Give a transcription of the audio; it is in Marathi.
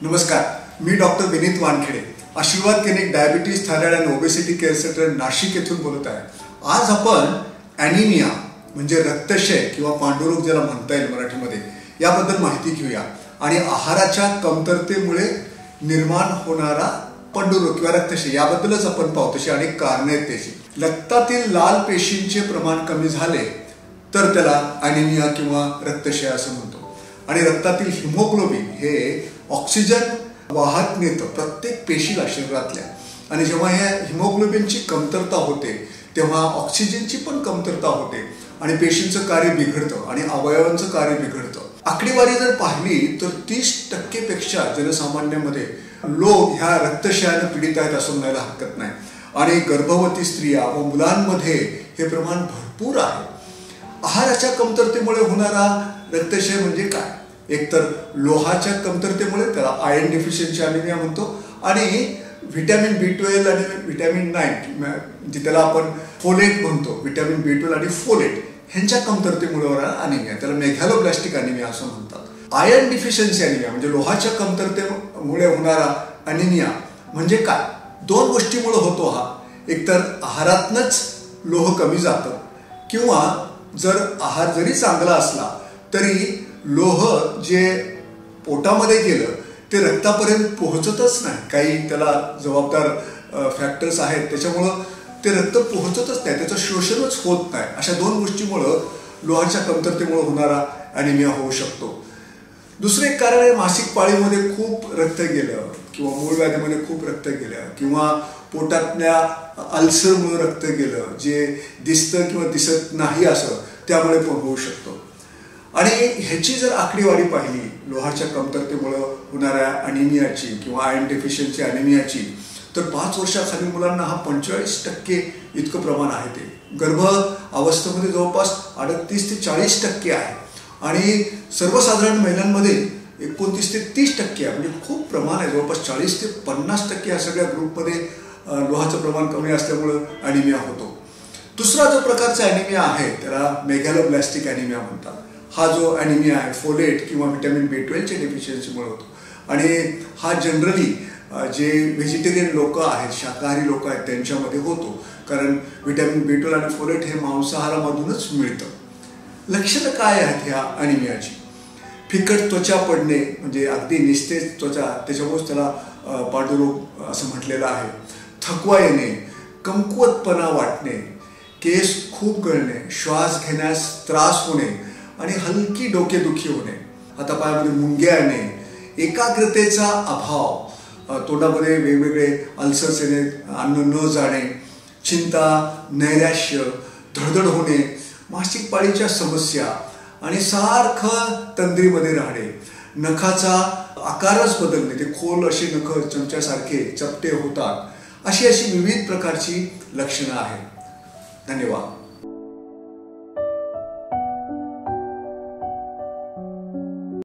नमस्कार, मी डॉक्टर विनीत वानखेडे, आशीर्वाद क्लिनिक डायबिटीज थायरॉइड आणि ओबेसिटी केअर सेंटर नाशिक येथून बोलत आहे। आज आपण ॲनिमिया म्हणजे रक्तक्षय किंवा पांडुरोग ज्याला म्हणता येईल मराठीमध्ये याबद्दल माहिती घेऊया आणि आहाराच्या कमतरतेमुळे निर्माण होणारा पांडुरोग किंवा रक्तक्षय याबद्दलच आपण पाहू। तशी अनेक कारणे आहेत त्याची। रक्तातील लाल पेशींचे प्रमाण कमी झाले तर त्याला ॲनिमिया किंवा रक्तक्षय असं म्हणतो। आणि रक्तातील हिमोग्लोबिन हे ऑक्सिजन वाहत नेतं प्रत्येक पेशीला शरीरातल्या, आणि जेव्हा ह्या हिमोग्लोबिनची कमतरता होते तेव्हा ऑक्सिजनची पण कमतरता होते आणि पेशींचं कार्य बिघडतं आणि अवयवांचं कार्य बिघडतं। आकडेवारी जर पाहिली तर 30% पेक्षा जनसामान्यामध्ये लोक ह्या रक्तक्षयाने पीडित आहेत असं म्हणायला हरकत नाही। आणि गर्भवती स्त्रिया व मुलांमध्ये हे प्रमाण भरपूर आहे। आहाराच्या कमतरतेमुळे होणारा रक्तक्षय म्हणजे काय? एकतर लोहाच्या कमतरतेमुळे, त्याला आयर्न डेफिशियन्सी ॲनिमिया म्हणतो, आणि व्हिटॅमिन B12 आणि व्हिटॅमिन 9 जे त्याला आपण फोलेट म्हणतो, व्हिटॅमिन B12 आणि फोलेट ह्यांच्या कमतरतेमुळे होणारा ॲनिमिया, त्याला मेगॅलोब्लास्टिक ॲनिमिया असं म्हणतात। आयर्न डिफिशियन्सी ॲनिमिया म्हणजे लोहाच्या कमतरतेमुळे होणारा ॲनिमिया म्हणजे काय? दोन गोष्टीमुळे होतो हा। एकतर आहारातनंच लोह कमी जातं, किंवा जर आहार जरी चांगला असला तरी लोह जे पोटामध्ये गेलं ते रक्तापर्यंत पोहोचतच नाही। काही त्याला जबाबदार फॅक्टर्स आहेत, त्याच्यामुळं ते रक्त पोहोचतच नाही, त्याचं शोषणच होत नाही। अशा दोन गोष्टीमुळं लोहाच्या कमतरतेमुळे होणारा ॲनिमिया होऊ शकतो। दुसरे एक कारण आहे, मासिक पाळीमध्ये खूप रक्त गेलं किंवा मूळ व्याधीमध्ये खूप रक्त गेलं किंवा पोटातल्या अल्सरमुळे रक्त गेलं जे दिसतं किंवा दिसत नाही असं, त्यामुळे पण होऊ शकतो। आणि ह्याची जर आकडेवारी पाहिली लोहाच्या कमतरतेमुळे होणाऱ्या ॲनिमियाची किंवा आयर्न डेफिशियन्सी ॲनिमियाची, तर 5 वर्षाखालील मुलांना हा 45% इतकं प्रमाण आहे। ते गर्भ अवस्थेमध्ये जवळपास 38 ते 40% आहे आणि सर्वसाधारण महिलांमध्ये 29 ते 30% आहे, म्हणजे खूप प्रमाण आहे। जवळपास 40 ते 50% या सगळ्या ग्रुपमध्ये लोहाचं प्रमाण कमी असल्यामुळं ॲनिमिया होतो। दुसरा जो प्रकारचा ॲनिमिया आहे त्याला मेगॅलोब्लास्टिक ॲनिमिया म्हणतात। हा जो ॲनिमिया आहे फोलेट किंवा व्हिटॅमिन B12 च्या डेफिशियन्सीमुळे होतो, आणि हा जनरली जे व्हेजिटेरियन लोक आहेत, शाकाहारी लोक आहेत त्यांच्यामध्ये होतो, कारण व्हिटॅमिन B12 आणि फोलेट हे मांसाहारामधूनच मिळतं। लक्षणं काय आहेत ह्या ॲनिमियाची? फिकट त्वचा पडणे, म्हणजे अगदी निस्तेज त्वचा, त्याच्यामुळेच त्याला पांडुरोग असं म्हटलेलं आहे। थकवा येणे, कमकुवतपणा वाटणे, केस खूप गळणे, श्वास घेण्यास त्रास होणे आणि हलकी डोकेदुखी होणे, हातापायामध्ये मुंग्या येणे, एकाग्रतेचा अभाव, तोंडामध्ये वेगवेगळे अल्सर्स येणे, अन्न न जाणे, चिंता, नैराश्य, धडधड होणे, मासिक पाळीच्या समस्या आणि सारखं तंद्रीमध्ये राहणे, नखाचा आकारच बदलणे, ते खोल असे नख चमच्यासारखे चपटे होतात, अशी विविध प्रकारची लक्षणं आहेत। धन्यवाद।